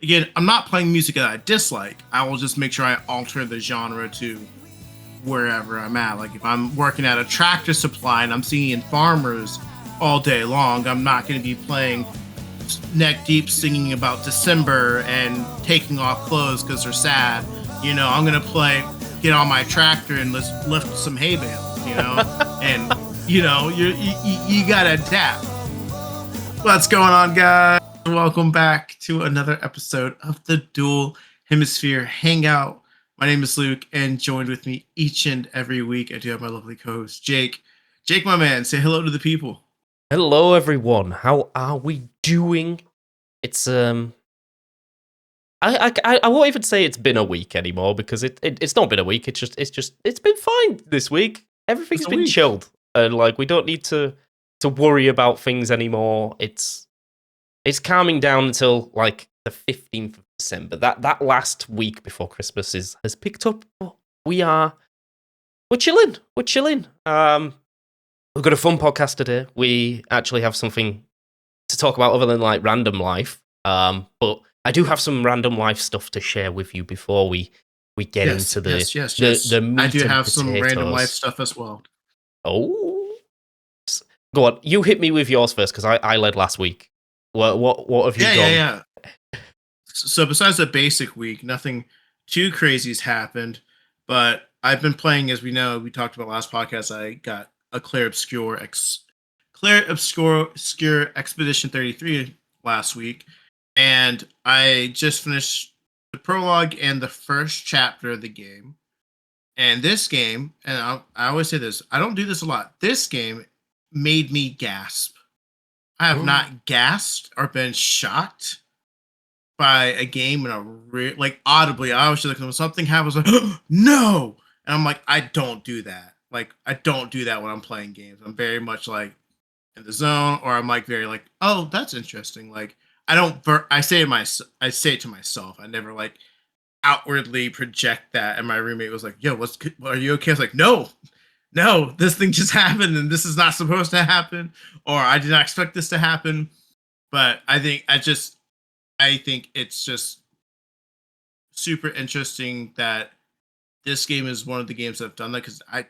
again, I'm not playing music that I dislike. I will just make sure I alter the genre to wherever I'm at. Like if I'm working at a tractor supply and I'm singing farmers all day long, I'm not going to be playing neck deep singing about December and taking off clothes because they're sad. I'm going to get on my tractor and let's lift some hay bales, and, you got to adapt. What's going on, guys? Welcome back to another episode of the Dual Hemisphere Hangout. My name is Luke, and joined with me each and every week, I do have my lovely co-host, Jake. Jake, my man, say hello to the people. Hello, everyone. How are we doing? It's I won't even say it's been a week anymore because it's not been a week. It's been fine this week. Everything's been chilled, and we don't need to worry about things anymore. It's calming down until the 15th of December. That last week before Christmas has picked up. But we're chilling. We're chilling. We've got a fun podcast today. We actually have something to talk about other than random life. But I do have some random life stuff to share with you before we get into the meat. I do have potatoes. some random life stuff as well. Oh, go on. You hit me with yours first because I led last week. What have you done? Yeah. So besides the basic week, nothing too crazy has happened. But I've been playing, as we know, we talked about last podcast. I got a Clair Obscure Expedition 33 last week, and I just finished the prologue and the first chapter of the game. And this game, and I always say this, I don't do this a lot. This game made me gasp. I have not gasped or been shocked by a game in a audibly. I was just when something happens, no, and I'm like, I don't do that. I don't do that when I'm playing games. I'm very much in the zone, or I'm very oh, that's interesting. I don't. I say it to myself. I never outwardly project that. And my roommate was like, "Yo, are you okay?" I was like, "No, this thing just happened, and this is not supposed to happen, or I did not expect this to happen." But I think it's just super interesting that this game is one of the games that have done that, because I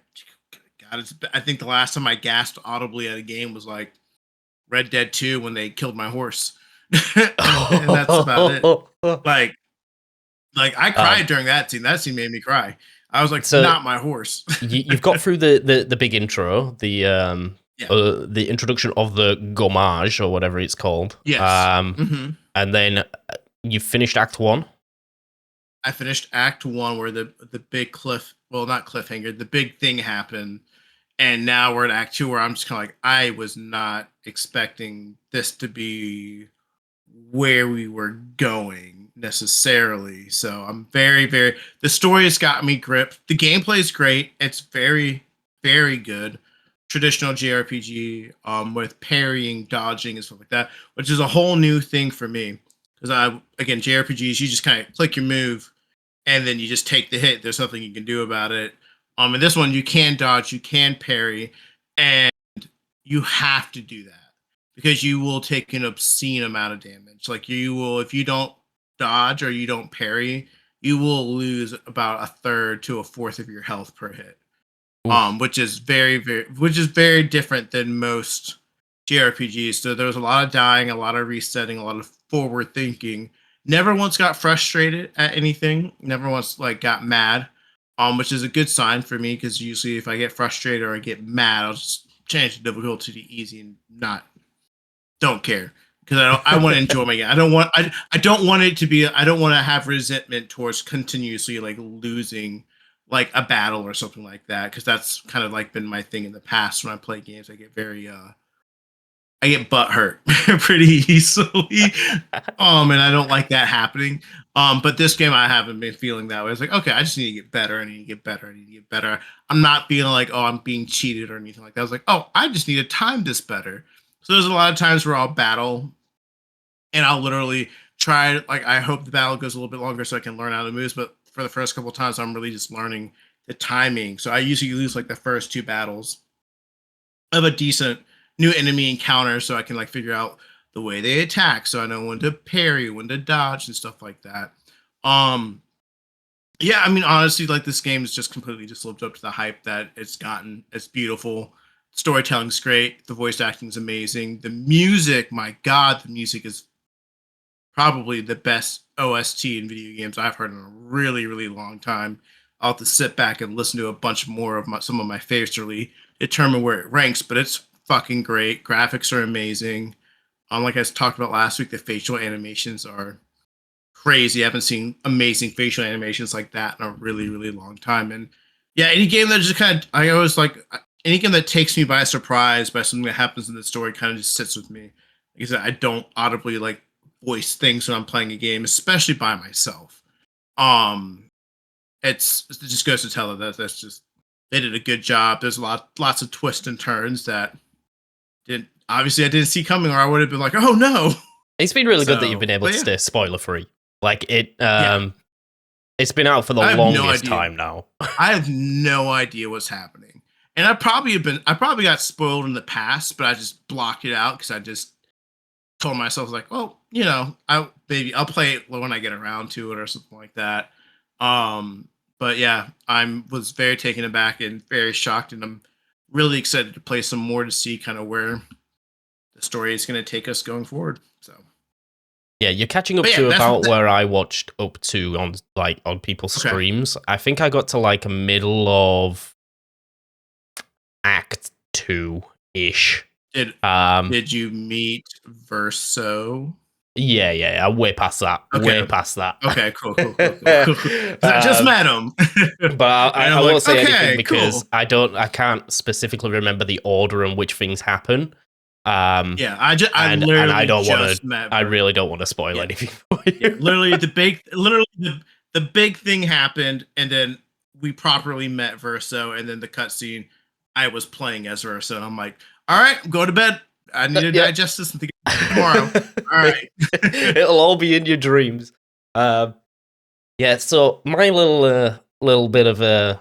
think the last time I gasped audibly at a game was Red Dead 2 when they killed my horse. and that's about it. I cried during that scene. That scene made me cry. I was so, not my horse. You've got through the big intro, the introduction of the gommage or whatever it's called. Yes. And then you finished Act 1. I finished Act 1 where the big not cliffhanger, the big thing happened. And now we're in Act 2 where I'm just kind of I was not expecting this to be where we were going necessarily. So I'm very, very, the story has got me gripped. The gameplay is great. It's very, very good. Traditional JRPG with parrying, dodging, and stuff like that, which is a whole new thing for me. Because JRPGs, you just kind of click your move and then you just take the hit. There's nothing you can do about it. In this one, you can dodge, you can parry, and you have to do that because you will take an obscene amount of damage. You will, if you don't dodge or you don't parry, you will lose about a third to a fourth of your health per hit. Which is very different than most JRPGs. So there was a lot of dying, a lot of resetting, a lot of forward thinking. Never once got frustrated at anything. Never once got mad. Which is a good sign for me, because usually if I get frustrated or I get mad, I'll just change the difficulty to easy and don't care, because I want to enjoy my game. I don't want it to be. I don't want to have resentment towards continuously losing a battle or something like that, because that's kind of been my thing in the past. When I play games, I get very I get butt hurt pretty easily. And I don't like that happening. But this game, I haven't been feeling that way. It's okay, I just need to get better. I need to get better. I need to get better. I'm not feeling oh, I'm being cheated or anything like that. I was oh, I just need to time this better. So there's a lot of times where I'll battle and I'll literally try, I hope the battle goes a little bit longer so I can learn how to move. But for the first couple of times, I'm really just learning the timing. So I usually lose the first two battles of a decent new enemy encounter, so I can figure out the way they attack, so I know when to parry, when to dodge, and stuff like that. Um, yeah, I mean, honestly, like this game has just completely just lived up to the hype that it's gotten. It's beautiful. Storytelling's great. The voice acting's amazing. The music, my God, the music is probably the best OST in video games I've heard in a really, really long time. I'll have to sit back and listen to a bunch more of some of my favorites to really determine where it ranks, but it's fucking great. Graphics are amazing. Like I talked about last week, the facial animations are crazy. I haven't seen amazing facial animations like that in a really, really long time. And yeah, any game that just kind of, I always like any game that takes me by surprise by something that happens in the story kind of just sits with me. Like I said, I don't audibly like voice things when I'm playing a game, especially by myself. Um, it just goes to tell that that's just they did a good job. There's lots of twists and turns that didn't obviously I didn't see coming, or I would have been like, oh no. It's been really good that you've been able to stay spoiler free. Like it's been out for the longest time now. I have no idea what's happening. And I probably got spoiled in the past, but I just blocked it out because I just told myself like, well, I'll play it when I get around to it or something like that. But yeah, was very taken aback and very shocked, and I'm really excited to play some more to see kind of where the story is going to take us going forward. So yeah, you're catching up to about where I watched up to on people's streams. I think I got to like a middle of Act 2-ish. Did you meet Verso? Yeah, way past that. Okay. Way past that. Okay, cool. I just met him. But I won't say anything because I can't specifically remember the order in which things happen. I really don't want to spoil anything for you. Yeah, literally the big thing happened, and then we properly met Verso, and then the cutscene I was playing as Verso, and I'm like, all right, go to bed. I need to digest this and think tomorrow. All right. It'll all be in your dreams. So my little bit of a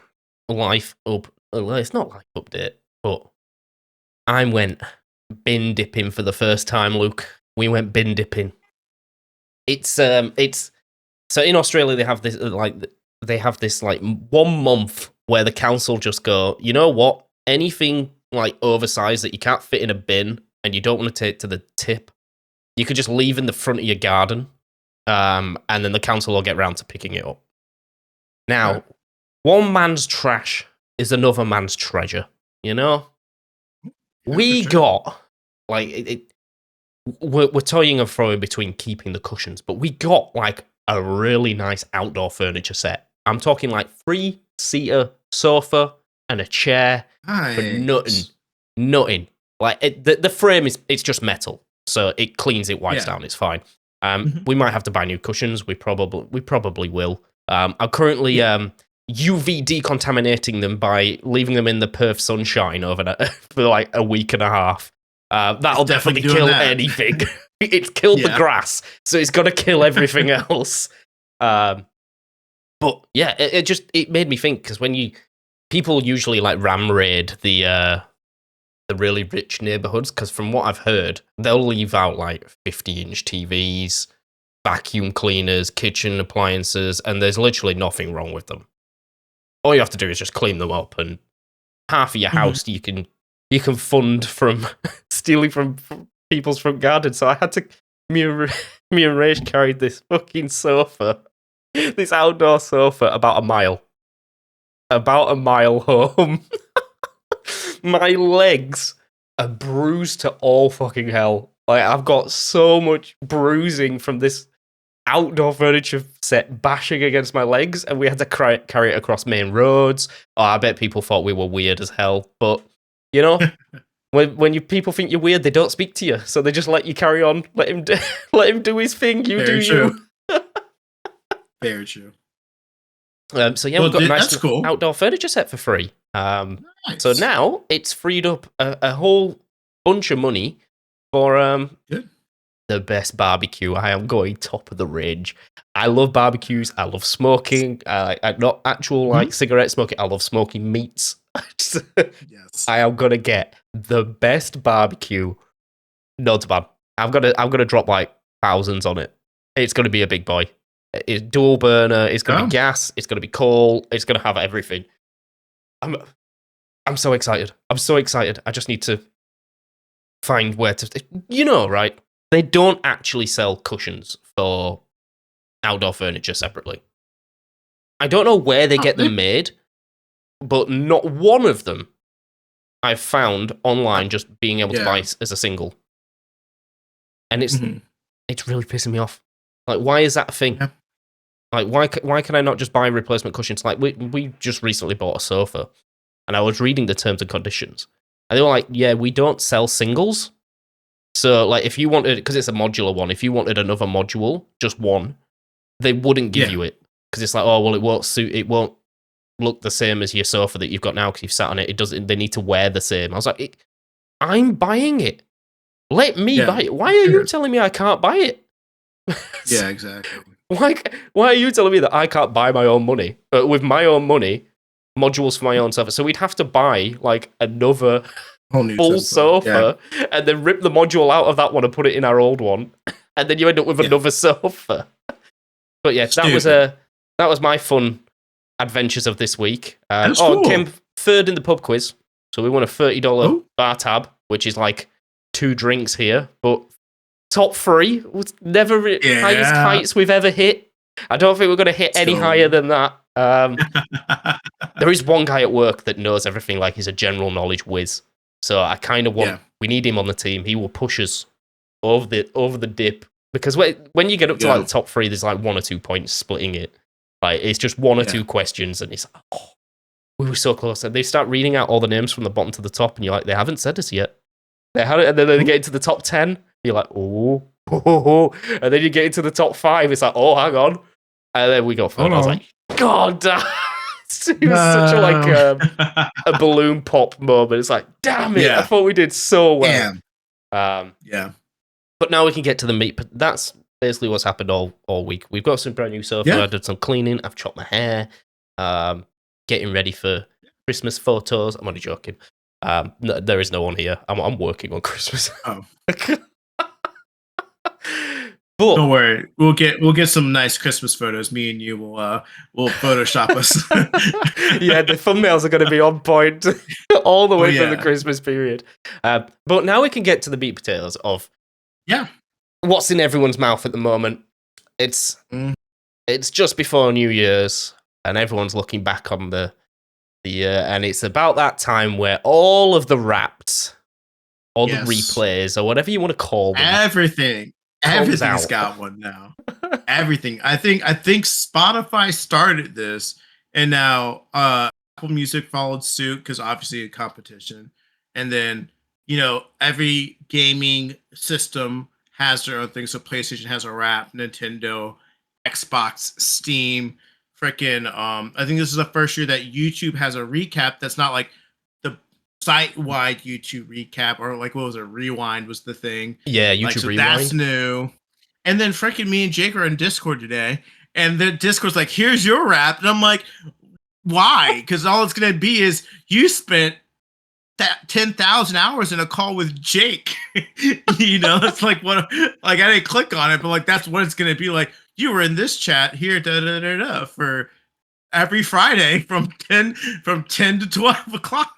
life up. It's not life update, but I went bin dipping for the first time, Luke. We went bin dipping. It's so in Australia they have this 1 month where the council just go, you know what? Anything like oversized that you can't fit in a bin and you don't want to take to the tip, you could just leave in the front of your garden, and then the council will get round to picking it up. Now, one man's trash is another man's treasure, you know? We got, we're toying and throwing between keeping the cushions, but we got, a really nice outdoor furniture set. I'm talking, 3-seater sofa and a chair, nice. But nothing. The frame it's just metal, so it cleans, it wipes down, it's fine. We might have to buy new cushions. We probably will. I'm currently UV decontaminating them by leaving them in the Perth sunshine for a week and a half. That'll definitely kill anything. It's killed the grass, so it's gonna kill everything else. But yeah, it made me think, because when people usually ram raid the really rich neighborhoods, because from what I've heard, they'll leave out 50-inch TVs, vacuum cleaners, kitchen appliances, and there's literally nothing wrong with them. All you have to do is just clean them up, and half of your house you can fund from stealing from people's front garden. So I had to, me and Rach carried this fucking sofa, this outdoor sofa, about a mile home. My legs are bruised to all fucking hell. I've got so much bruising from this outdoor furniture set bashing against my legs, and we had to carry it across main roads. Oh, I bet people thought we were weird as hell, but when people think you're weird, they don't speak to you, so they just let you carry on. Let him do his thing. You do you. Very true. So yeah, we've got a nice outdoor furniture set for free. Nice. So now it's freed up a whole bunch of money for the best barbecue. I am going top of the range. I love barbecues. I love smoking. Not actual cigarette smoking. I love smoking meats. Yes. I am gonna get the best barbecue. Not bad. I'm gonna drop like thousands on it. It's gonna be a big boy. It's dual burner. It's gonna be gas. It's gonna be coal. It's gonna have everything. I'm so excited. I'm so excited. I just need to find where to. Right? They don't actually sell cushions for outdoor furniture separately. I don't know where they get them made, but not one of them I've found online just being able to buy as a single. And it's really pissing me off. Like, why is that a thing? Yeah. Like, why can I not just buy replacement cushions? Like, we just recently bought a sofa, and I was reading the terms and conditions, and they were like, yeah, we don't sell singles. So, like, if you wanted, because it's a modular one, if you wanted another module, just one, they wouldn't give you it. Because it's like, oh, well, it won't look the same as your sofa that you've got now because you've sat on it. It doesn't, they need to wear the same. I was like, I'm buying it. Let me buy it. Why are you telling me I can't buy it? Yeah, exactly. Why are you telling me that I can't buy my own money? With my own money, modules for my own sofa. So we'd have to buy like another full sofa and then rip the module out of that one and put it in our old one. And then you end up with another sofa. But yeah, that was my fun adventures of this week. Cool. Came third in the pub quiz. So we won a $30 bar tab, which is like 2 drinks here, but top 3 was never highest heights we've ever hit. I don't think we're going to hit any higher than that. There is one guy at work that knows everything, like he's a general knowledge whiz. So I kind of want, we need him on the team. He will push us over the dip. Because when you get up to like the top 3, there's like 1 or 2 points splitting it. Like it's just 1 or 2 questions, and it's like, oh, we were so close. And they start reading out all the names from the bottom to the top, and you're like, they haven't said us yet. They haven't, and then they get into the top 10. You're like, oh, and then you get into the top 5. It's like, oh, hang on, and then we go third. I was like, God damn. It was such a balloon pop moment. It's like, damn it, I thought we did so well. But now we can get to the meat. But that's basically what's happened all week. We've got some brand new sofa. I did some cleaning. I've chopped my hair. Getting ready for Christmas photos. I'm only joking. No, there is no one here. I'm working on Christmas. Oh. But, don't worry, we'll get some nice Christmas photos. Me and you will Photoshop us. Yeah, the thumbnails are going to be on point all the way through the Christmas period. But now we can get to the meat potatoes of what's in everyone's mouth at the moment. It's just before New Year's, and everyone's looking back on the year, and it's about that time where all of the Wrapped, all the replays, or whatever you want to call them, everything's got one now. Everything. I think Spotify started this, and now Apple Music followed suit because obviously a competition, and then every gaming system has their own thing. So PlayStation has a Wrap, Nintendo, Xbox, Steam, freaking. I think this is the first year that YouTube has a recap that's not like the site-wide YouTube recap, or like what was it? Rewind was the thing. Yeah, YouTube Rewind. That's new. And then freaking me and Jake are in Discord today, and the Discord's like, "Here's your Wrap," and I'm like, "Why?" Because all it's gonna be is you spent 10,000 hours in a call with Jake. It's like what? Like I didn't click on it, but like that's what it's gonna be like. You were in this chat here, for every Friday from 10 to 12 o'clock.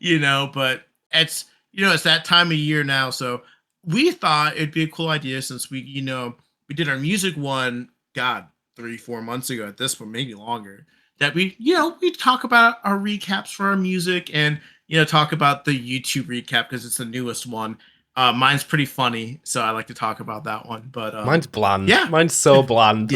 But it's that time of year now, so we thought it'd be a cool idea since we did our music one, 3-4 months ago at this point, maybe longer, that we talk about our recaps for our music and talk about the YouTube recap because it's the newest one. Mine's pretty funny, so I like to talk about that one. But mine's bland. Yeah, mine's so bland.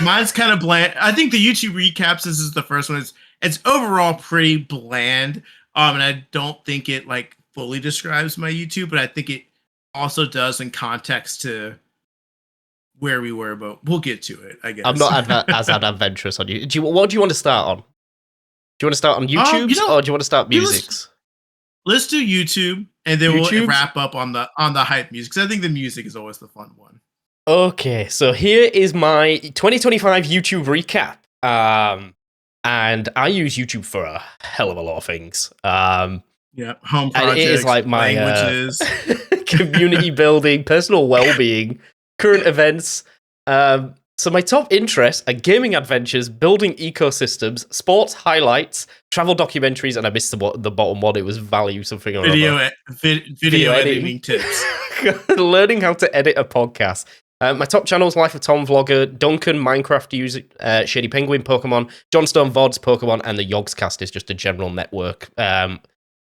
Mine's kind of bland. I think the YouTube recaps. This is the first one. It's overall pretty bland. And I don't think it like fully describes my YouTube, but I think it also does in context to where we were. But we'll get to it, I guess. I'm not as adventurous on you. What do you want to start on? Do you want to start on YouTube, or do you want to start musics? Let's do YouTube, and then we'll wrap up on the hype music, because I think the music is always the fun one. Okay, so here is my 2025 YouTube recap. And I use YouTube for a hell of a lot of things. Yeah, home And it is projects, like my languages. community building, personal well-being, current events. So my top interests are gaming adventures, building ecosystems, sports highlights, travel documentaries, and I missed the bottom one. It was value something or other. Video editing tips. Learning how to edit a podcast. My top channels: Life of Tom Vlogger, Duncan Minecraft user, Shady Penguin Pokemon, Johnstone VODs Pokemon, and the Yogscast is just a general network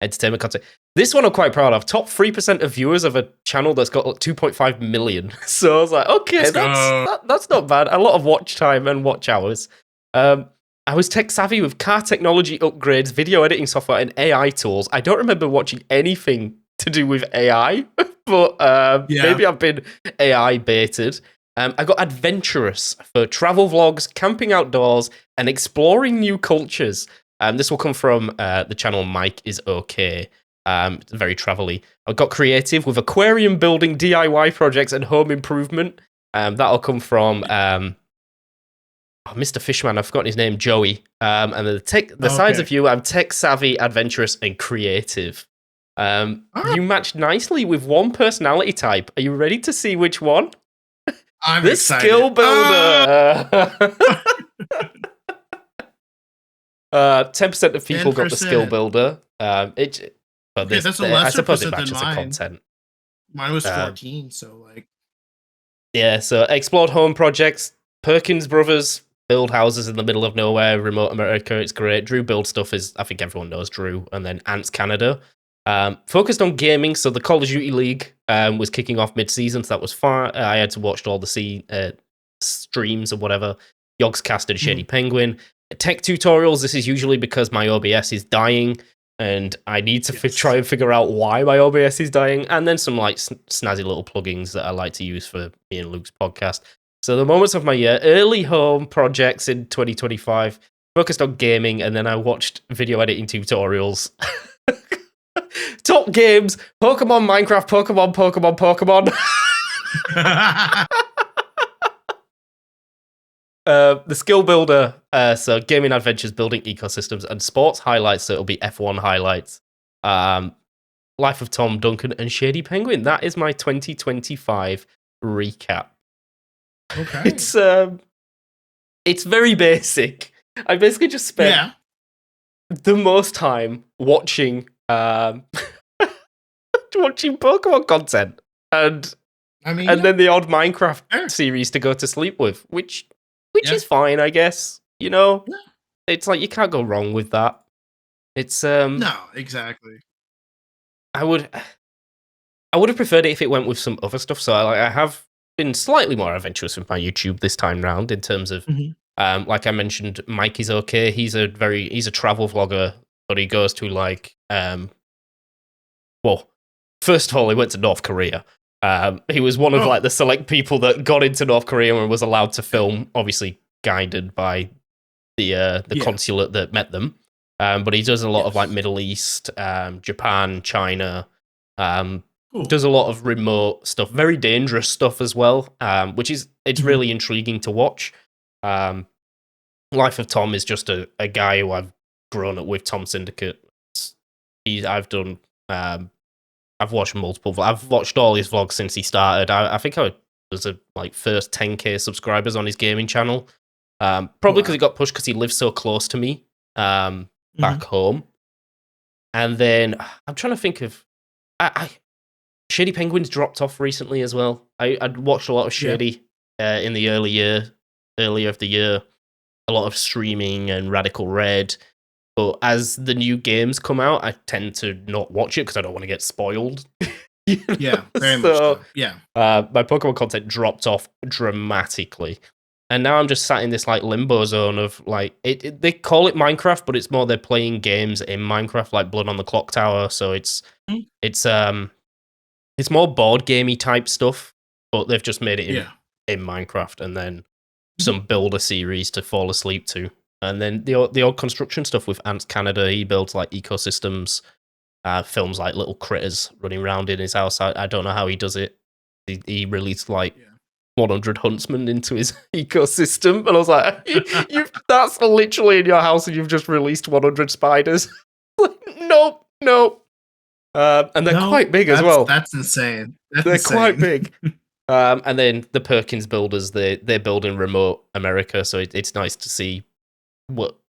entertainment content. This one I'm quite proud of. Top 3% of viewers of a channel that's got like 2.5 million. So I was like, okay, that's not bad. A lot of watch time and watch hours. I was tech savvy with car technology upgrades, video editing software, and AI tools. I don't remember watching anything to do with AI, but maybe I've been AI baited. I got adventurous for travel vlogs, camping outdoors, and exploring new cultures. This will come from the channel Mike is Okay. Very travel-y. I got creative with aquarium building, DIY projects, and home improvement. That'll come from Mr. Fishman. I've forgotten his name, Joey. And the sides of you, I'm tech savvy, adventurous, and creative. You match nicely with one personality type. Are you ready to see which one? I'm the excited. Skill builder. 10% of people 10%. got the skill builder. That's a lesser I suppose it percent matches than the mine. content. Mine was 14, so like. Yeah, so explored home projects, Perkins Brothers, build houses in the middle of nowhere, remote America, it's great. Drew build stuff I think everyone knows Drew, and then Ants Canada. Focused on gaming, so the Call of Duty League was kicking off mid-season, so that was far. I had to watch all the streams or whatever. Yogscast and Shady Penguin. Tech tutorials, this is usually because my OBS is dying, and I need to try and figure out why my OBS is dying, and then some like snazzy little plugins that I like to use for me and Luke's podcast. So the moments of my year, early home projects in 2025, focused on gaming, and then I watched video editing tutorials. Top games, Pokemon, Minecraft, Pokemon. The skill builder, so gaming adventures, building ecosystems, and sports highlights, so it'll be F1 highlights. Life of Tom, Duncan, and Shady Penguin. That is my 2025 recap. Okay. It's very basic. I basically just spent the most time watching watching Pokemon content and then the odd Minecraft series to go to sleep with, which is fine, I guess. You know, it's like you can't go wrong with that. It's no, exactly. I would have preferred it if it went with some other stuff. So I have been slightly more adventurous with my YouTube this time round in terms of like I mentioned, Mike is Okay. He's a travel vlogger, but he goes to like well, first of all, he went to North Korea. He was one of like the select people that got into North Korea and was allowed to film, obviously guided by the consulate that met them. But he does a lot of like Middle East, Japan, China. Does a lot of remote stuff, very dangerous stuff as well, which is really intriguing to watch. Life of Tom is just a guy who I've grown up with, Tom Syndicate. I've watched multiple. I've watched all his vlogs since he started. I think I was like first 10K subscribers on his gaming channel. Probably because he got pushed because he lives so close to me back home. And then I'm trying to think of Shady Penguin's dropped off recently as well. I'd watched a lot of Shady in the earlier of the year. A lot of streaming and Radical Red. But as the new games come out, I tend to not watch it because I don't want to get spoiled. Yeah, very much so. Yeah. My Pokemon content dropped off dramatically. And now I'm just sat in this like limbo zone of like they call it Minecraft, but it's more they're playing games in Minecraft, like Blood on the Clock Tower. So it's more board gamey type stuff, but they've just made it in Minecraft, and then some builder series to fall asleep to. And then the odd construction stuff with Ants Canada. He builds like ecosystems, films like little critters running around in his house. I don't know how he does it. He released like 100 huntsmen into his ecosystem, and I was like, that's literally in your house, and you've just released 100 spiders. Nope. And they're No, quite big as well. that's insane. That's They're quite insane. big. And then the Perkins builders, they're building remote America, so it's nice to see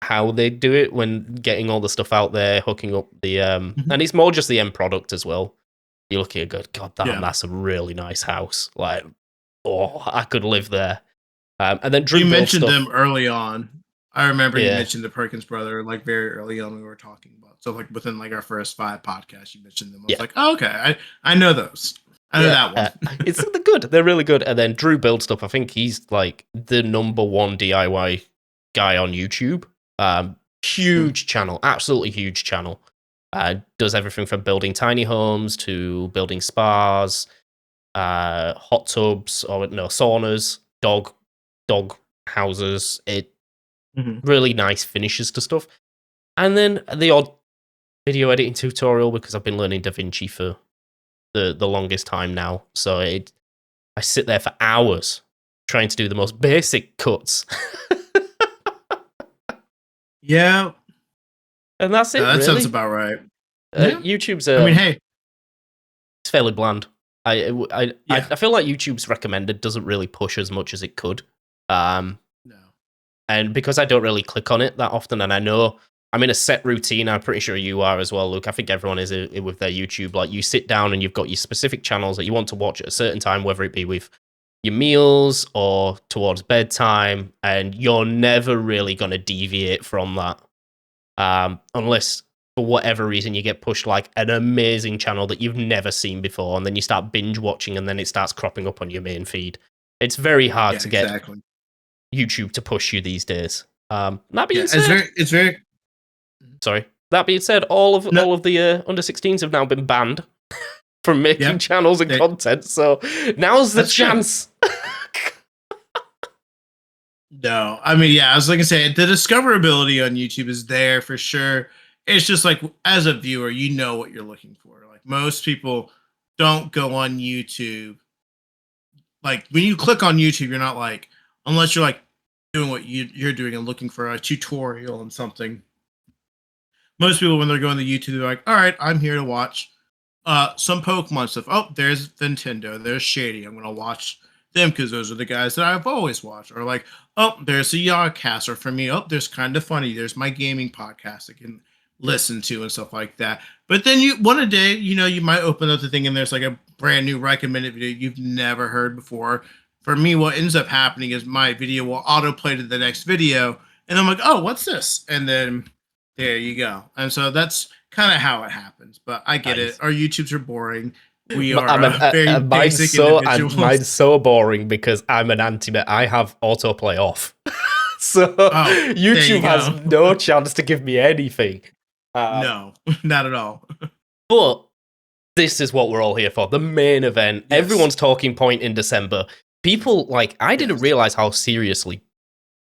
how they do it when getting all the stuff out there, hooking up the Mhm. and it's more just the end product as well. You're looking at good, God damn, Yeah. that's a really nice house. Like, oh, I could live there. And then Drew You builds mentioned them stuff. early on. I remember you Yeah, mentioned the Perkins brother like very early on when we were talking about. So like within like our first 5 podcasts, you mentioned them. I was yeah, like, oh, okay, I know those. I know yeah. that one. They're good. They're really good. And then Drew builds stuff. I think he's like the number one DIY guy on YouTube. Huge channel, absolutely huge channel. Does everything from building tiny homes to building spas, hot tubs, or no saunas, dog houses. It Mhm. really nice finishes to stuff, and then the odd video editing tutorial because I've been learning DaVinci for the longest time now. So I sit there for hours trying to do the most basic cuts, Yeah, and that's it that sounds really. about right. Yeah. YouTube's I mean, hey, it's fairly bland. yeah, I feel like YouTube's recommended doesn't really push as much as it could. Um, no. and because I don't really click on it that often, and I know I'm in a set routine, I'm pretty sure you are as well, Luke. I think everyone is with their YouTube. Like you sit down and you've got your specific channels that you want to watch at a certain time, whether it be with your meals or towards bedtime, and you're never really going to deviate from that, unless for whatever reason you get pushed like an amazing channel that you've never seen before, and then you start binge watching, and then it starts cropping up on your main feed. It's very hard Yeah, to get exactly. YouTube to push you these days. That Yeah, being said, it's very sorry. That being said, all no. of the under 16s have now been banned from making Yeah, channels and they, content. So now's the that's good. chance. No, I mean, yeah, I was like I say, the discoverability on YouTube is there for sure. It's just like as a viewer, you know what you're looking for. Like most people don't go on YouTube. Like when you click on YouTube, you're not like unless you're like doing what you're doing and looking for a tutorial on something. Most people when they're going to YouTube, they're like, all right, I'm here to watch some Pokemon stuff. Oh, there's Nintendo, there's Shady. I'm gonna watch them because those are the guys that I've always watched. Or like, oh, there's a Yogcast. Or for me, oh, there's Kind of Funny. There's my gaming podcast I can listen to and stuff like that. But then you one a day, you know, you might open up the thing and there's like a brand new recommended video you've never heard before. For me, what ends up happening is my video will autoplay to the next video, and I'm like, oh, what's this? And then there you go. And so that's kind of how it happens. But I get it. Nice. Our YouTubes are boring. We are very Mine's basic individuals. mine's so boring because I'm an anti. I have autoplay off, so Oh, there you YouTube has go. no chance to give me anything. No, not at all. But this is what we're all here for. The main event. Yes. Everyone's talking point in December. People like I didn't Yes. realize how seriously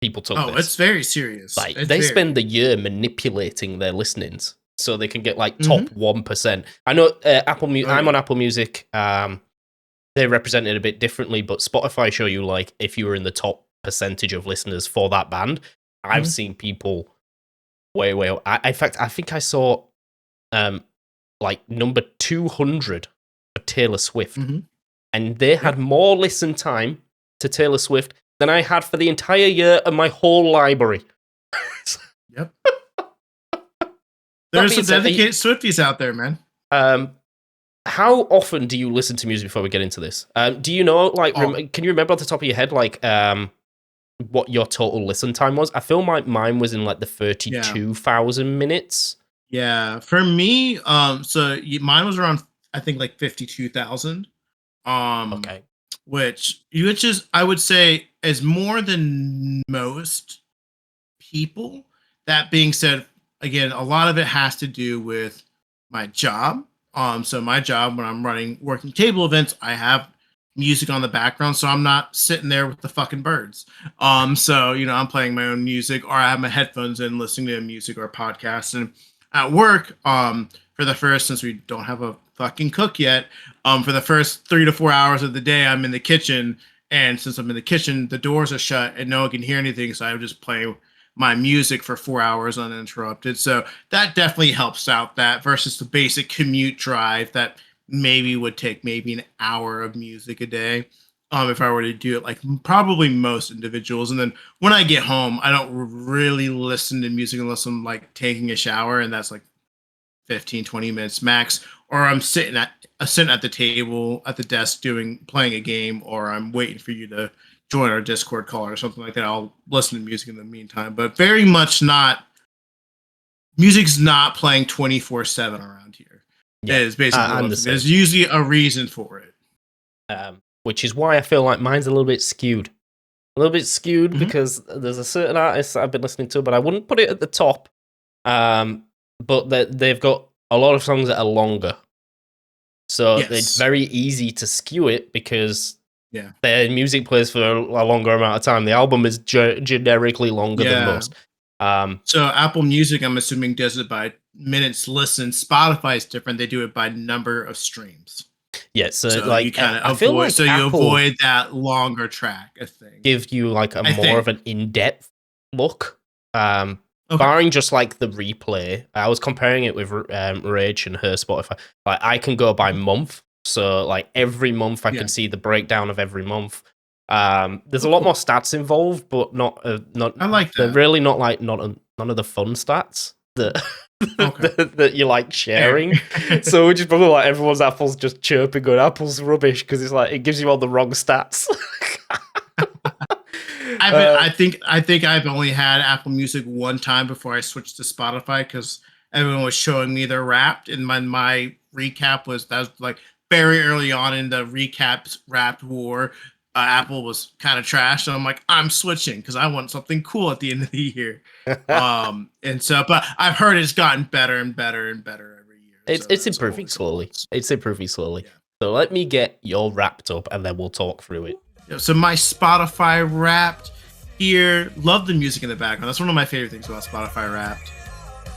people took Oh, this. it's very serious. Like It's they very. spend the year manipulating their listenings so they can get like top Mhm. 1%. I know Apple. Oh, I'm yeah. on Apple Music. They represent it a bit differently, but Spotify show you like if you were in the top percentage of listeners for that band. I've Mhm. seen people way. In fact, I think I saw like number 200 for Taylor Swift, Mhm. and they had Yep. more listen time to Taylor Swift than I had for the entire year of my whole library. Yep. That There's being some said, dedicated Swifties out there, man. um, how often do you listen to music before we get into this? Do you know, like, Oh, can you remember off the top of your head, like, what your total listen time was? I feel like mine was in like the yeah. 32,000 minutes. Yeah. For me, mine was around I think like 52,000. Um Okay. which is I would say is more than most people. That being said, again, a lot of it has to do with my job. So my job when I'm running working table events, I have music on the background, so I'm not sitting there with the fucking birds. So you know, I'm playing my own music, or I have my headphones in, listening to music or podcasts. And at work, for the first, since we don't have a fucking cook yet, for the first 3 to 4 hours of the day, I'm in the kitchen. And since I'm in the kitchen, the doors are shut and no one can hear anything. So I just play my music for 4 hours uninterrupted. So that definitely helps out that versus the basic commute drive that maybe would take maybe an hour of music a day. If I were to do it like probably most individuals. And then when I get home, I don't really listen to music unless I'm like taking a shower, and that's like 15, 20 minutes max, or I'm sitting at the table at the desk playing a game, or I'm waiting for you to join our Discord call or something like that. I'll listen to music in the meantime, but very much not music's not playing 24/7 around here. Yeah, Is basically there's usually a reason for it. Which is why I feel like mine's a little bit skewed. Because there's a certain artist that I've been listening to, but I wouldn't put it at the top. But they've got a lot of songs that are longer. So it's very easy to skew it because their music plays for a longer amount of time. The album is generically longer than most. So Apple Music, I'm assuming, does it by minutes listened. Spotify is different. They do it by number of streams. Yeah, so like you kind of avoid, like so you avoid that longer track thing. Give you like more of an in-depth look. Barring just like the replay, I was comparing it with Rage and her Spotify. Like I can go by month, so like every month I can see the breakdown of every month. There's a lot more stats involved, but not. I like that. They're really not like none of the fun stats that that you like sharing. So which is probably like everyone's Apple's just chirping going Apple's rubbish because it's like it gives you all the wrong stats. I think I've only had Apple Music one time before I switched to Spotify because everyone was showing me their Wrapped, and my recap was like very early on in the recaps Wrapped war. Apple was kind of trash, and I'm like, I'm switching because I want something cool at the end of the year. And so, but I've heard it's gotten better and better and better every year. It's improving slowly. It's improving slowly. Yeah. So let me get your Wrapped up, and then we'll talk through it. So my Spotify Wrapped here. Love the music in the background. That's one of my favorite things about Spotify Wrapped.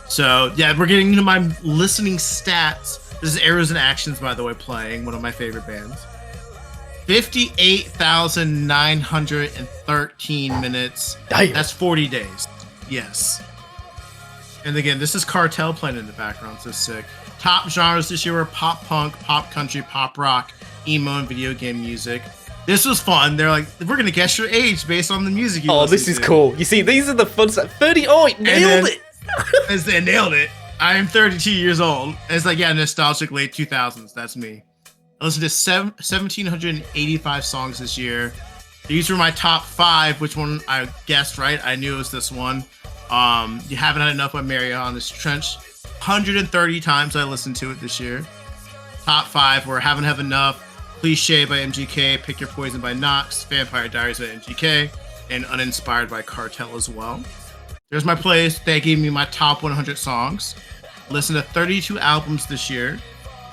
So yeah, we're getting into my listening stats. This is Arrows and Actions, by the way, playing one of my favorite bands. 58,913 minutes. Damn. That's 40 days. Yes. And again, this is Cartel playing in the background. So sick. Top genres this year were pop punk, pop country, pop rock, emo, and video game music. This was fun. They're like, we're gonna guess your age based on the music you listen to. This is cool. You see, these are the fun stuff. 30. Oh, it nailed it. They nailed it. I am 32 years old. And it's like, yeah, nostalgic late 2000s. That's me. I listened to 1,785 songs this year. These were my top 5. Which one I guessed right? I knew it was this one. You Haven't Had Enough by Mariana's Trench. 130 times I listened to it this year. Top 5 were Haven't Have Enough, Cliche by MGK, Pick Your Poison by Nox, Vampire Diaries by MGK, and Uninspired by Cartel as well. There's my playlist. They gave me my top 100 songs. Listened to 32 albums this year.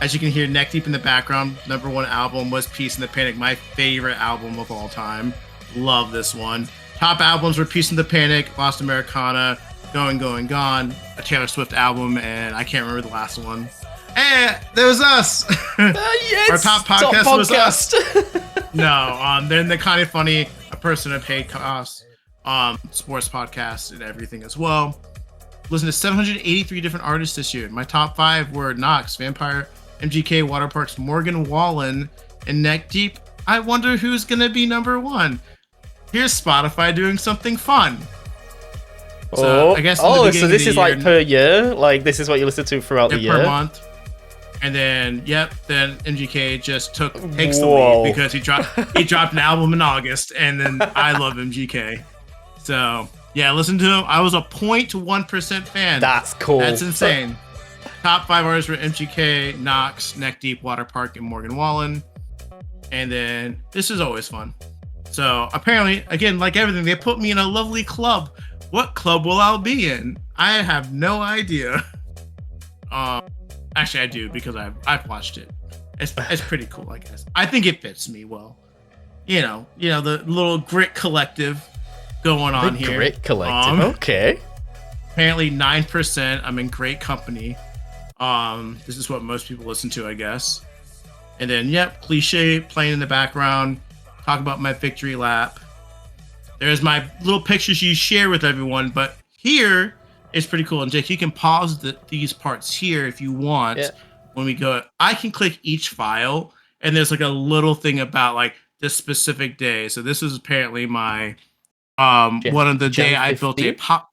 As you can hear, neck deep in the background, number 1 album was Peace in the Panic, my favorite album of all time. Love this one. Top albums were Peace in the Panic, Lost Americana, Going, Going, Gone, a Taylor Swift album, and I can't remember the last one. And there was us. Yes, our top podcast was us. No, then the Kind of Funny, A Person at Paid Cost, sports podcast and everything as well. Listened to 783 different artists this year. My top 5 were Nox, Vampire, MGK, Waterparks, Morgan Wallen, and Neck Deep. I wonder who's gonna be number 1. Here's Spotify doing something fun. So I guess. So this is like per year. Like this is what you listen to throughout the year. Per month. And then then MGK just takes the lead because he dropped an album in August, and then I love MGK. So yeah, listen to him. I was a 0.1% fan. That's cool. That's insane. Top 5 artists were MGK, Nox, Neck Deep, Waterpark, and Morgan Wallen. And then this is always fun. So apparently, again, like everything, they put me in a lovely club. What club will I be in? I have no idea. Actually, I do because I've watched it. It's pretty cool, I guess. I think it fits me well. You know the little grit collective going on here. Grit collective. Okay. Apparently 9%. I'm in great company. This is what most people listen to, I guess. And then, Cliche playing in the background. Talk about my victory lap. there's my little pictures you share with everyone. But here it's pretty cool. And Jake, you can pause these parts here if you want. Yeah. When we go, I can click each file, and there's like a little thing about like this specific day. So this is apparently my one of the day Jan I built a 15th? pop.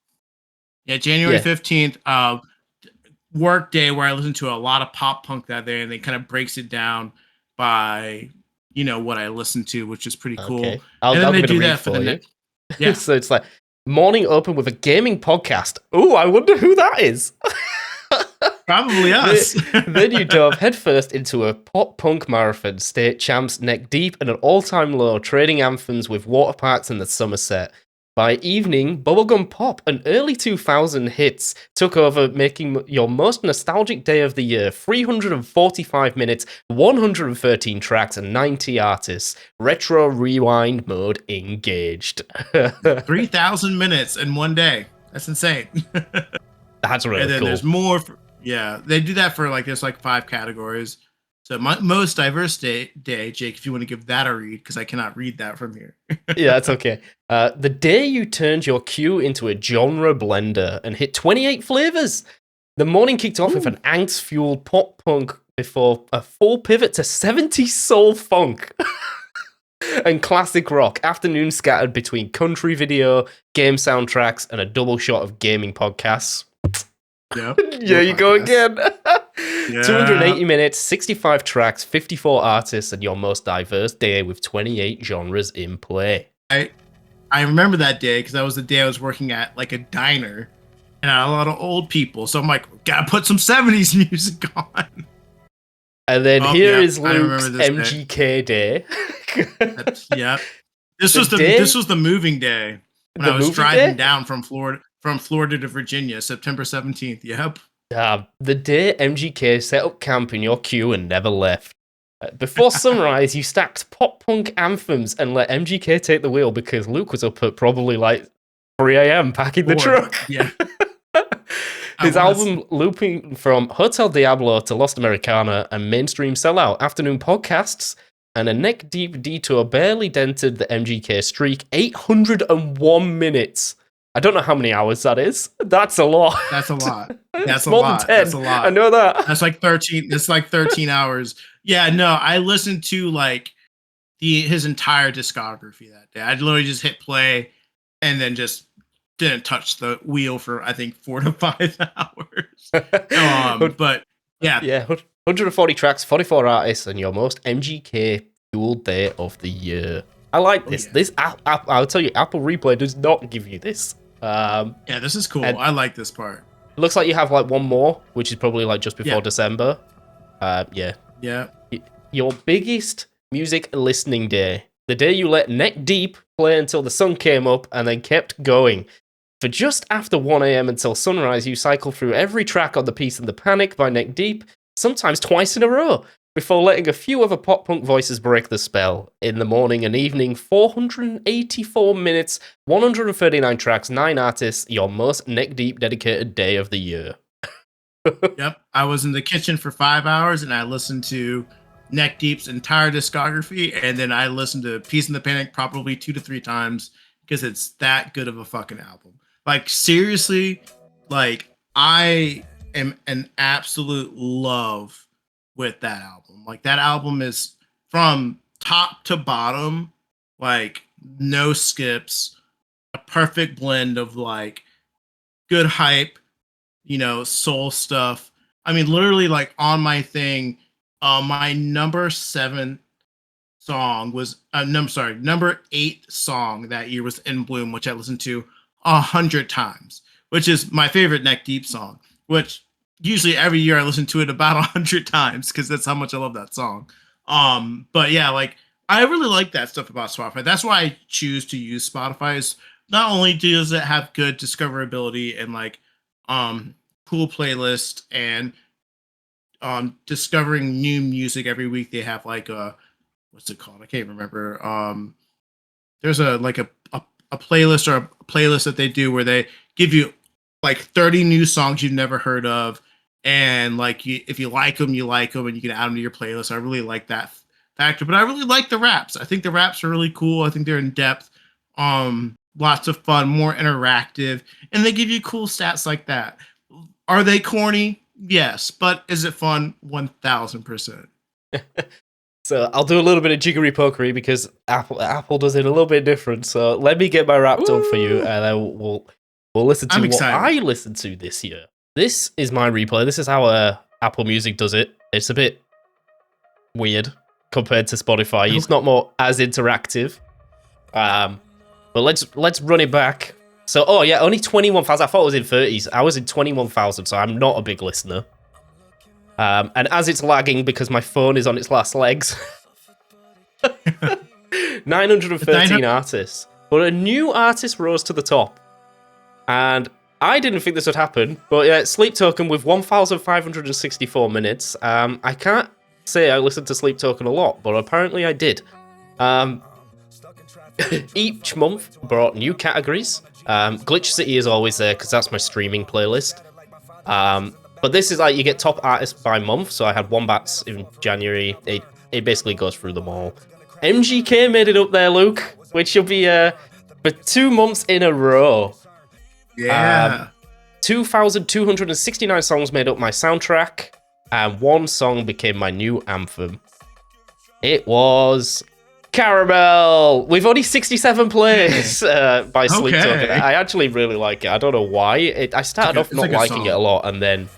Yeah, January Yeah. 15th. Work day where I listened to a lot of pop punk that day, and it kind of breaks it down by what I listened to, which is pretty cool. Okay. And then I'll they give it a do read that for the for you. next. Yeah, So it's like morning open with a gaming podcast. Oh, I wonder who that is. probably us. Then you dove headfirst into a pop punk marathon, state champs neck deep and an all-time low, trading anthems with water parks in the Somerset. By evening, bubblegum pop and early 2000 hits took over, making your most nostalgic day of the year. 345 minutes, 113 tracks, and 90 artists. Retro rewind mode engaged. 3,000 minutes in one day. That's insane. That's really And then cool. there's more. They do that for like there's like 5 categories. So most diverse day, Jake, if you want to give that a read, because I cannot read that from here. Yeah, that's okay. The day you turned your queue into a genre blender and hit 28 flavors. The morning kicked off with an angst-fueled pop punk before a full pivot to 70s soul funk and classic rock. Afternoon scattered between country video, game soundtracks, and a double shot of gaming podcasts. Yep. Yeah, you go again. Yeah. 280 minutes, 65 tracks, 54 artists, and your most diverse day with 28 genres in play. I remember that day because that was the day I was working at like a diner, and I had a lot of old people. So I'm like, gotta put some 70s music on. And then here is Luke's this MGK day. Yeah. This was the moving day when I was driving down from Florida to Virginia, September 17th. Yep. The day MGK set up camp in your queue and never left. Before sunrise, you stacked pop punk anthems and let MGK take the wheel because Luke was up at probably like 3 a.m. packing the truck. Yeah. His album looping from Hotel Diablo to Lost Americana and Mainstream Sellout, afternoon podcasts, and a neck deep detour barely dented the MGK streak. 801 minutes. I don't know how many hours that is. That's a lot. That's a lot. That's more a lot. than 10. That's a lot. I know that. That's like 13. That's like 13 hours. Yeah, no, I listened to like his entire discography that day. I'd literally just hit play and then just didn't touch the wheel for I think 4 to 5 hours. But yeah, 140 tracks, 44 artists, and your most MGK fueled day of the year. I like this. This I'll tell you, Apple Replay does not give you this. This is cool. I like this part. It looks like you have like one more, which is probably like just before December. Yeah. Your biggest music listening day. The day you let Neck Deep play until the sun came up and then kept going. For just after 1 a.m. until sunrise, you cycle through every track on the Peace and the Panic by Neck Deep, sometimes twice in a row, before letting a few other pop punk voices break the spell. In the morning and evening, 484 minutes, 139 tracks, 9 artists, your most Neck Deep dedicated day of the year. Yep. I was in the kitchen for 5 hours and I listened to Neck Deep's entire discography, and then I listened to Peace and the Panic probably 2 to 3 times because it's that good of a fucking album. Like, seriously, like, I am an absolute love with that album. Like, that album is from top to bottom, like, no skips, a perfect blend of, like, good hype, soul stuff. I mean, literally, like, on my thing, my number 7 song was, number 8 song that year was In Bloom, which I listened to 100 times, which is my favorite Neck Deep song, which usually every year I listen to it about 100 times because that's how much I love that song. But yeah, like, I really like that stuff about Spotify. That's why I choose to use Spotify. Is not only does it have good discoverability and like cool playlist and discovering new music every week. They have like what's it called? I can't remember. There's a playlist or a playlist that they do where they give you like 30 new songs you've never heard of, and like if you like them, you like them, and you can add them to your playlist. I really like that factor, but I really like the raps. I think the raps are really cool. I think they're in depth. lots of fun, more interactive, and they give you cool stats like that. Are they corny? Yes, but is it fun? 1000%. So I'll do a little bit of jiggery pokery because Apple does it a little bit different. So let me get my rap done for you, Ooh, and then we'll listen to I'm what excited. I listened to this year. This is my replay. This is how Apple Music does it. It's a bit weird compared to Spotify. It's Okay. not more as interactive. But let's run it back. So only 21,000. I thought it was in 30s. I was in 21,000, so I'm not a big listener. And as it's lagging because my phone is on its last legs, 913 artists. But a new artist rose to the top. And I didn't think this would happen, but yeah, Sleep Token with 1,564 minutes. I can't say I listened to Sleep Token a lot, but apparently I did. Each month brought new categories. Glitch City is always there because that's my streaming playlist. But this is like you get top artists by month. So I had Wombats in January. It basically goes through them all. MGK made it up there, Luke, which will be for 2 months in a row. Yeah. 2,269 songs made up my soundtrack, and 1 song became my new anthem. It was Caramel with only 67 plays by Sleep Token. I actually really like it. I don't know why. I started off not liking it a lot, and then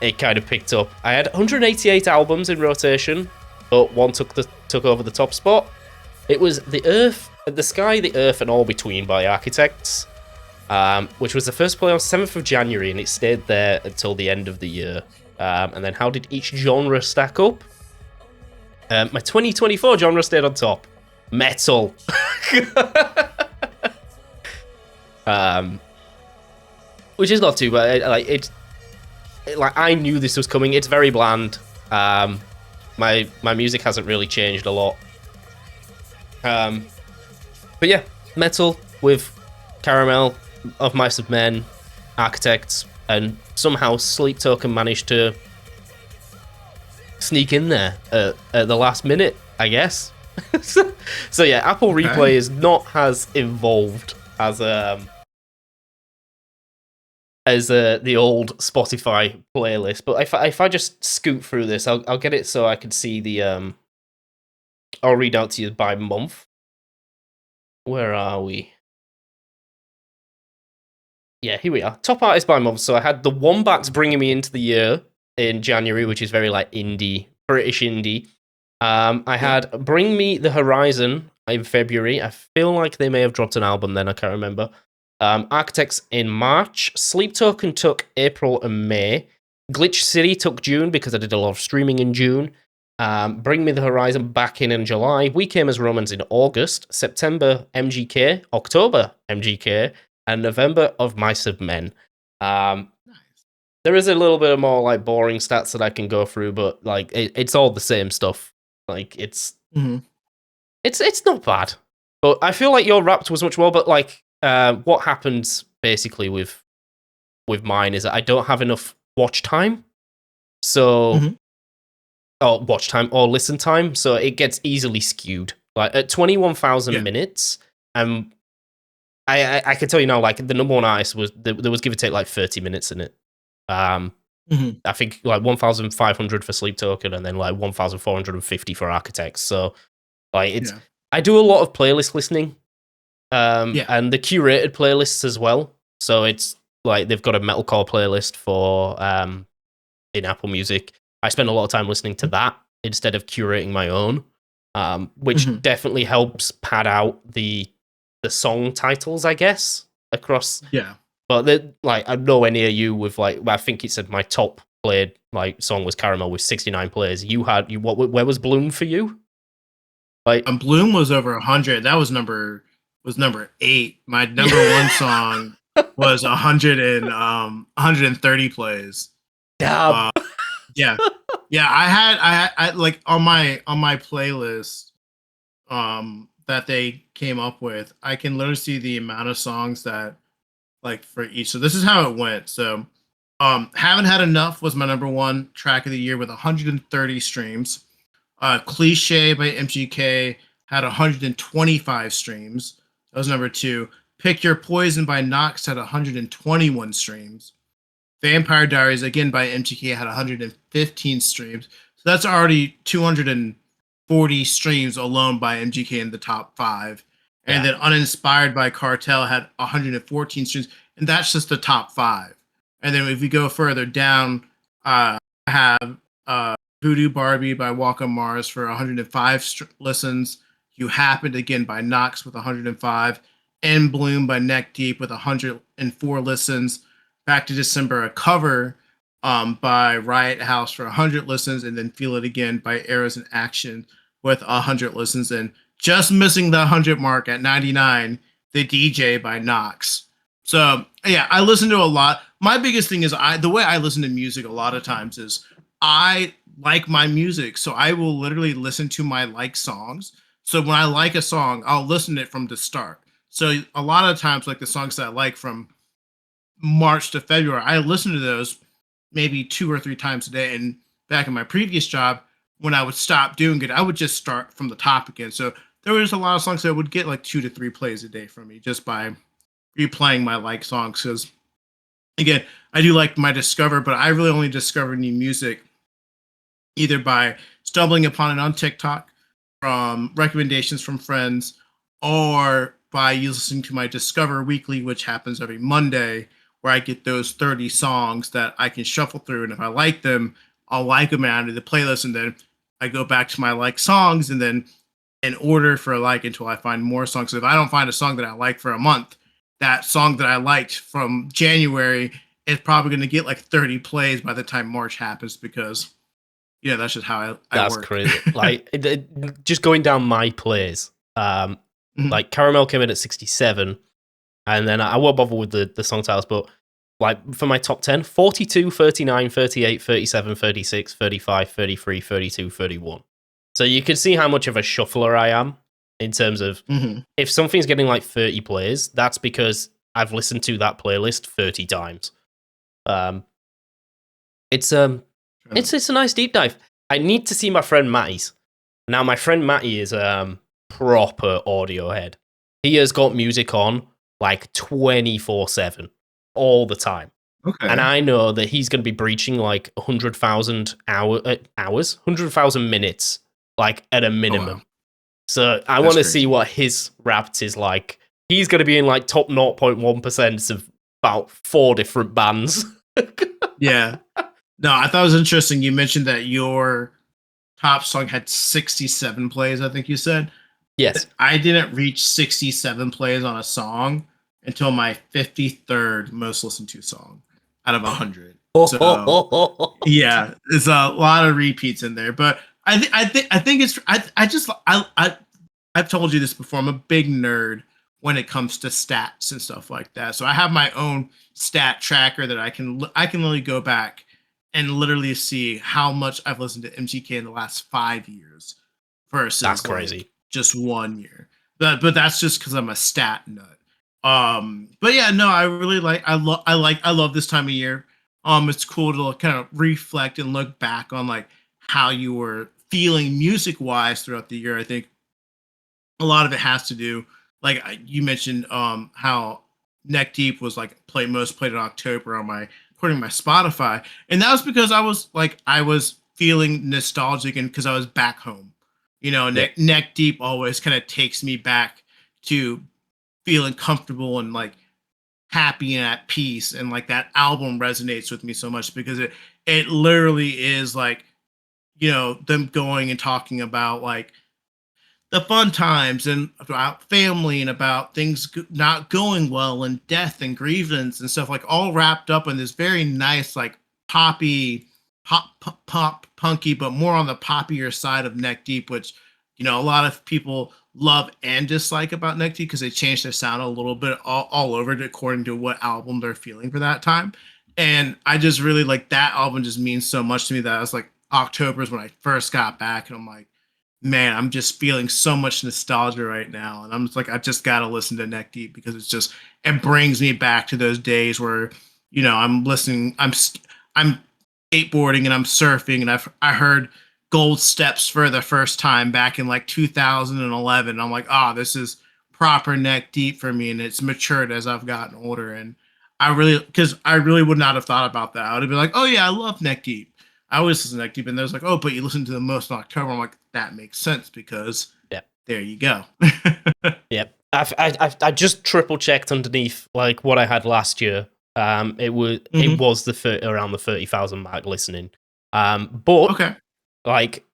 it kind of picked up. I had 188 albums in rotation, but 1 took over the top spot. It was The Sky, the Earth, and All Between by Architects, which was the first play on 7th of January, and it stayed there until the end of the year. And then how did each genre stack up? My 2024 genre stayed on top. Metal. Which is not too bad. I knew this was coming. It's very bland. My music hasn't really changed a lot. But yeah, metal with Caramel, Of Mice and Men, Architects, and somehow Sleep Token managed to sneak in there at the last minute, I guess. So yeah, Apple Replay is not as involved as the old Spotify playlist. But if I just scoot through this, I'll get it so I can see the I'll read out to you by month. Where are we? Yeah, here we are. Top artist by month. So I had the Wombats bringing me into the year in January, which is very like indie, British indie. I had Bring Me the Horizon in February. I feel like they may have dropped an album then. I can't remember. Architects in March. Sleep Token took April and May. Glitch City took June because I did a lot of streaming in June. Bring Me the Horizon back in July. We Came as Romans in August. September, MGK. October, MGK. And November, Of Mice and Men. There is a little bit of more like boring stats that I can go through, but like it's all the same stuff. Like it's not bad. But I feel like your Wrapped was much more. But like what happens basically with mine is that I don't have enough watch time. So or watch time or listen time, so it gets easily skewed. Like at 21,000 minutes, I can tell you now, like the number one artist was there was give or take like 30 minutes in it. I think like 1,500 for Sleep Token, and then like 1,450 for Architects. So like it's I do a lot of playlist listening, and the curated playlists as well. So it's like they've got a metalcore playlist for in Apple Music. I spend a lot of time listening to that instead of curating my own, which definitely helps pad out the song titles, I guess, across. Yeah. But like I'm nowhere near you with like I think it said my top played like song was Caramel with 69 plays. Where was Bloom for you? Like Bloom was over 100. That was number 8. My number 1 song was 130 plays. Damn. Yeah. I like on my playlist that they came up with, I can literally see the amount of songs that like for each. So this is how it went. So Haven't Had Enough was my number 1 track of the year with 130 streams. Cliche by MGK had 125 streams. That was number 2. Pick Your Poison by Nox had 121 streams. Vampire Diaries, again by MGK, had 115 streams. So that's already 240 streams alone by MGK in the top 5. And then Uninspired by Cartel had 114 streams. And that's just the top 5. And then if we go further down, I have Voodoo Barbie by Walk on Mars for 105 listens. You Happened Again by Nox with 105. In Bloom by Neck Deep with 104 listens. Back to December, a cover by Riot House for 100 listens, and then Feel It Again by Arrows in Action with 100 listens. And just missing the 100 mark at 99, The DJ by Nox. So yeah, I listen to a lot. My biggest thing is the way I listen to music a lot of times is I like my music, so I will literally listen to my like songs. So when I like a song, I'll listen to it from the start. So a lot of times, like the songs that I like from March to February, I listen to those maybe 2 or 3 times a day. And back in my previous job, when I would stop doing it, I would just start from the top again. So there was a lot of songs that would get like 2 to 3 plays a day from me just by replaying my like songs. Because again, I do like my Discover, but I really only discover new music either by stumbling upon it on TikTok, from recommendations from friends, or by listening to my Discover Weekly, which happens every Monday, where I get those 30 songs that I can shuffle through. And if I like them, I'll like them out of the playlist. And then I go back to my like songs and then in order for like until I find more songs. So if I don't find a song that I like for a month, that song that I liked from January is probably going to get like 30 plays by the time March happens, because that's just how I that's work. Crazy. Like just going down my plays, like Caramel came in at 67, and then I won't bother with the song titles, but like for my top 10, 42, 39, 38, 37, 36, 35, 33, 32, 31. So you can see how much of a shuffler I am in terms of if something's getting like 30 plays, that's because I've listened to that playlist 30 times. It's a nice deep dive. I need to see my friend Matty's. Now, my friend Matty is proper audio head. He has got music on like 24/7 all the time. Okay. And I know that he's going to be breaching like 100,000 hours, 100,000 minutes, like at a minimum. Oh, wow. So I want to see what his Wrapped is like. He's going to be in like top 0.1% of about 4 different bands. Yeah. No, I thought it was interesting. You mentioned that your top song had 67 plays, I think you said. Yes. I didn't reach 67 plays on a song until my 53rd most listened to song out of 100. So yeah, there's a lot of repeats in there, but I think it's I've told you this before. I'm a big nerd when it comes to stats and stuff like that. So I have my own stat tracker that I can literally go back and literally see how much I've listened to MGK in the last 5 years versus that's crazy. Just 1 year. But that's just because I'm a stat nut. But yeah, no, I really I love this time of year. It's cool to kind of reflect and look back on like how you were feeling music wise throughout the year. I think a lot of it has to do, like you mentioned, how Neck Deep was like most played in October on according to my Spotify, and that was because I was feeling nostalgic and because I was back home. Neck Deep always kind of takes me back to feeling comfortable and like happy and at peace, and like that album resonates with me so much because it literally is like them going and talking about like the fun times and about family and about things not going well and death and grievance and stuff, like all wrapped up in this very nice like poppy pop punky, but more on the poppier side of Neck Deep, which a lot of people love and dislike about Neck Deep because they changed their sound a little bit all over it according to what album they're feeling for that time. And I just really like that album. Just means so much to me that I was like, October is when I first got back, and I'm like, man, I'm just feeling so much nostalgia right now. And I'm just like, I just got to listen to Neck Deep because it brings me back to those days where, I'm listening, I'm skateboarding and I'm surfing, and I heard Gold Steps for the first time back in like 2011. I'm like, this is proper neck deep for me, and it's matured as I've gotten older. And I really would not have thought about that. I would have been like, oh yeah, I love neck deep. I always listen to neck deep, and there's like, oh, but you listen to the most in October. I'm like, that makes sense because Yeah. there you go. Yep. I just triple checked underneath like what I had last year. It was around the 30,000 mark listening. But Okay. like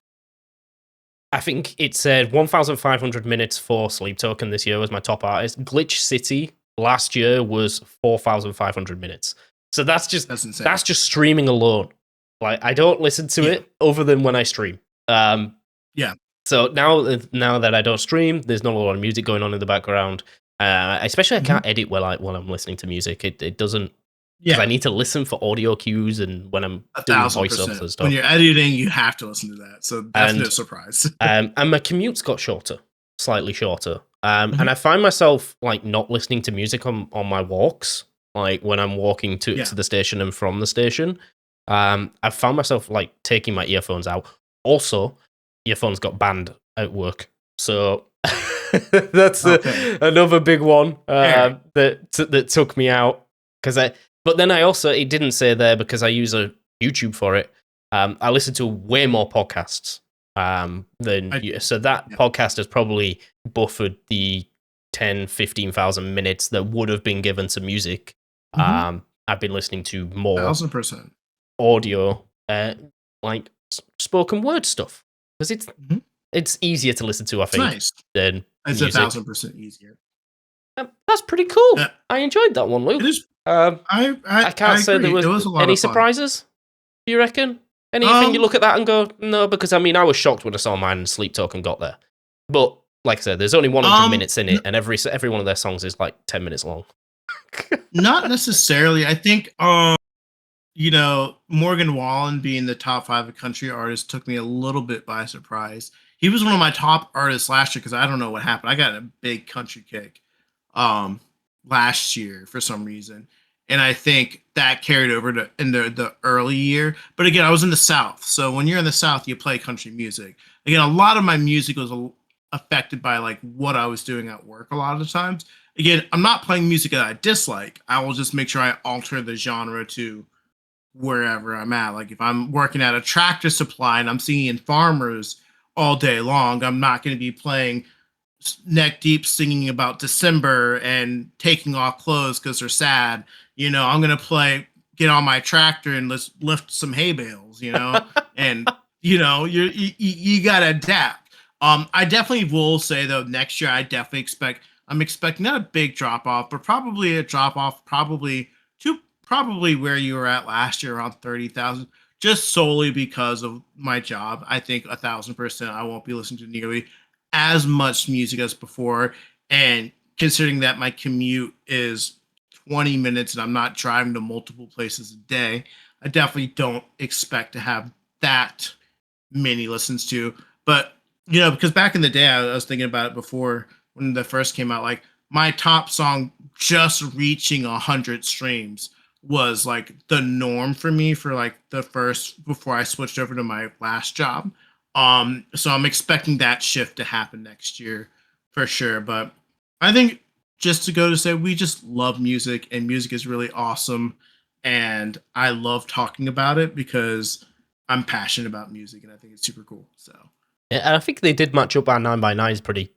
I think it said 1,500 minutes for Sleep Token this year was my top artist. Glitch City last year was 4,500 minutes. So that's insane. that's just streaming alone. Like I don't listen to it other than when I stream. Yeah. So now that I don't stream, there's not a lot of music going on in the background. Especially I can't edit while I'm listening to music. It doesn't, because I need to listen for audio cues and when I'm doing voiceovers and stuff. When you're editing, you have to listen to that. So that's no surprise. And my commutes got slightly shorter. And I find myself like not listening to music on my walks, like when I'm walking to the station and from the station. I found myself like taking my earphones out. Also, earphones got banned at work, so that's another big one that took me out. But then it didn't say there because I use a YouTube for it. I listen to way more podcasts than you, so that podcast has probably buffered the 10,000-15,000 minutes that would have been given to music. I've been listening to more 1,000% audio, like spoken word stuff, because it's easier to listen to, I think, than it's music. 1,000% easier. That's pretty cool. I enjoyed that one, Luke. It is. I can't say there was any surprises. Do you reckon? Anything you look at that and go, no? Because I mean, I was shocked when I saw mine and Sleep Token got there. But like I said, there's only 100 minutes in it, and every one of their songs is like 10 minutes long. Not necessarily. I think Morgan Wallen being the top 5 of country artists took me a little bit by surprise. He was one of my top artists last year because I don't know what happened. I got a big country kick last year for some reason. And I think that carried over in the early year. But again, I was in the South. So when you're in the South, you play country music. Again, a lot of my music was affected by like what I was doing at work a lot of the times. Again, I'm not playing music that I dislike. I will just make sure I alter the genre to wherever I'm at. Like if I'm working at a tractor supply and I'm singing farmers all day long, I'm not going to be playing neck deep singing about December and taking off clothes because they're sad. I'm going to get on my tractor and let's lift some hay bales, and you got to adapt. I definitely will say though, next year, I'm expecting not a big drop off, but probably a drop off, probably where you were at last year, around 30,000, just solely because of my job. I think 1,000% I won't be listening to nearly as much music as before. And considering that my commute is 20 minutes and I'm not driving to multiple places a day, I definitely don't expect to have that many listens to. But, because back in the day, I was thinking about it before when the first came out, like my top song just reaching 100 streams was like the norm for me for like before I switched over to my last job. So I'm expecting that shift to happen next year for sure. But I think just to go to say we just love music and music is really awesome. And I love talking about it because I'm passionate about music and I think it's super cool. So yeah, and I think they did match up our 9x9s pretty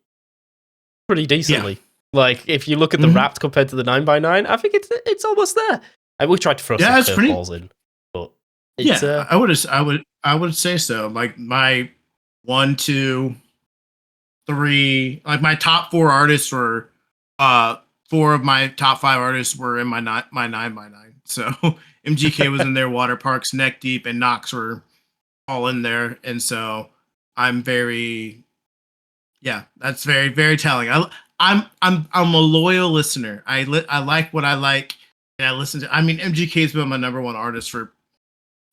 decently. Yeah. Like if you look at the Wrapped compared to the 9x9, I think it's almost there. And we tried to throw some curveballs in, but it's, I would say so. Like my 1, 2, 3, like my top 4 artists were 4 of my top 5 artists were in my 9x9. So MGK was in there, Water Parks, Neck Deep, and Knox were all in there. And so I'm very, that's very, very telling. I'm a loyal listener. I like what I like, and I listen to. I mean, MGK's been my number 1 artist for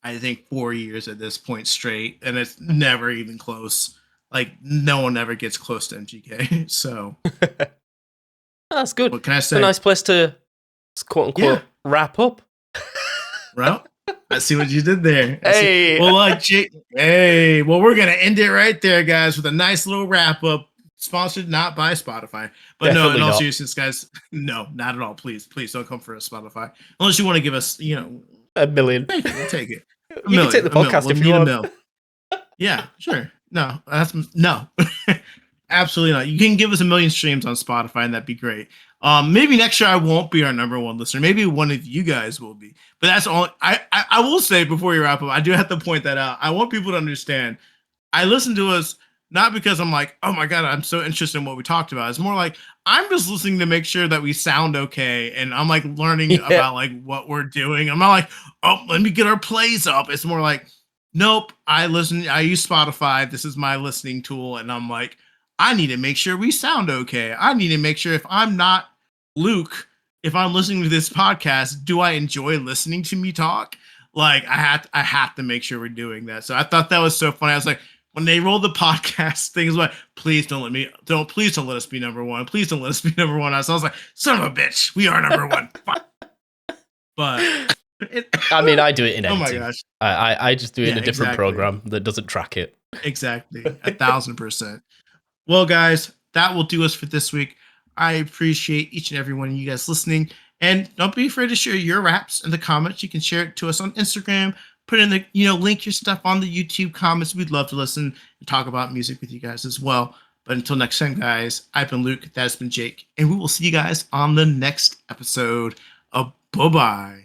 I think 4 years at this point straight, and it's never even close. Like no one ever gets close to MGK. So that's good. What can I say? It's a nice place to quote unquote wrap up. Well, I see what you did there. Hey, well, we're gonna end it right there, guys, with a nice little wrap up. sponsored not by Spotify. But no, in Definitely all not. seriousness, guys, no, not at all. Please don't come for us, Spotify. Unless you want to give us, A million. thank you. We'll take it. A You can take million, the a million. podcast We'll if you need a want. mill. Yeah, sure. No, that's no. Absolutely not. You can give us a million streams on Spotify, and that'd be great. Maybe next year I won't be our number one listener. Maybe one of you guys will be. But that's all. I will say before you wrap up, I do have to point that out. I want people to understand. I listen to us not because I'm like, oh my god, I'm so interested in what we talked about. It's more like I'm just listening to make sure that we sound okay, and I'm like learning Yeah. about like what we're doing. I'm not like, oh, let me get our plays up. It's more like, nope, I listen. I use Spotify. This is my listening tool, and I'm like, I need to make sure we sound okay. I need to make sure if I'm not Luke, if I'm listening to this podcast, do I enjoy listening to me talk? Like I have to make sure we're doing that. So I thought that was so funny. I was like, when they rolled the podcast things, like, please don't let us be number one. Please don't let us be number one. So I was like, son of a bitch, we are number one. But I mean, I do it in oh editing. my gosh, I just do it in a different exactly. program that doesn't track it. Exactly, 1,000%. Well, guys, that will do us for this week. I appreciate each and every one of you guys listening. And don't be afraid to share your raps in the comments. You can share it to us on Instagram. Put in the, link your stuff on the YouTube comments. We'd love to listen and talk about music with you guys as well. But until next time, guys, I've been Luke. That's been Jake. And we will see you guys on the next episode of Bye-Bye.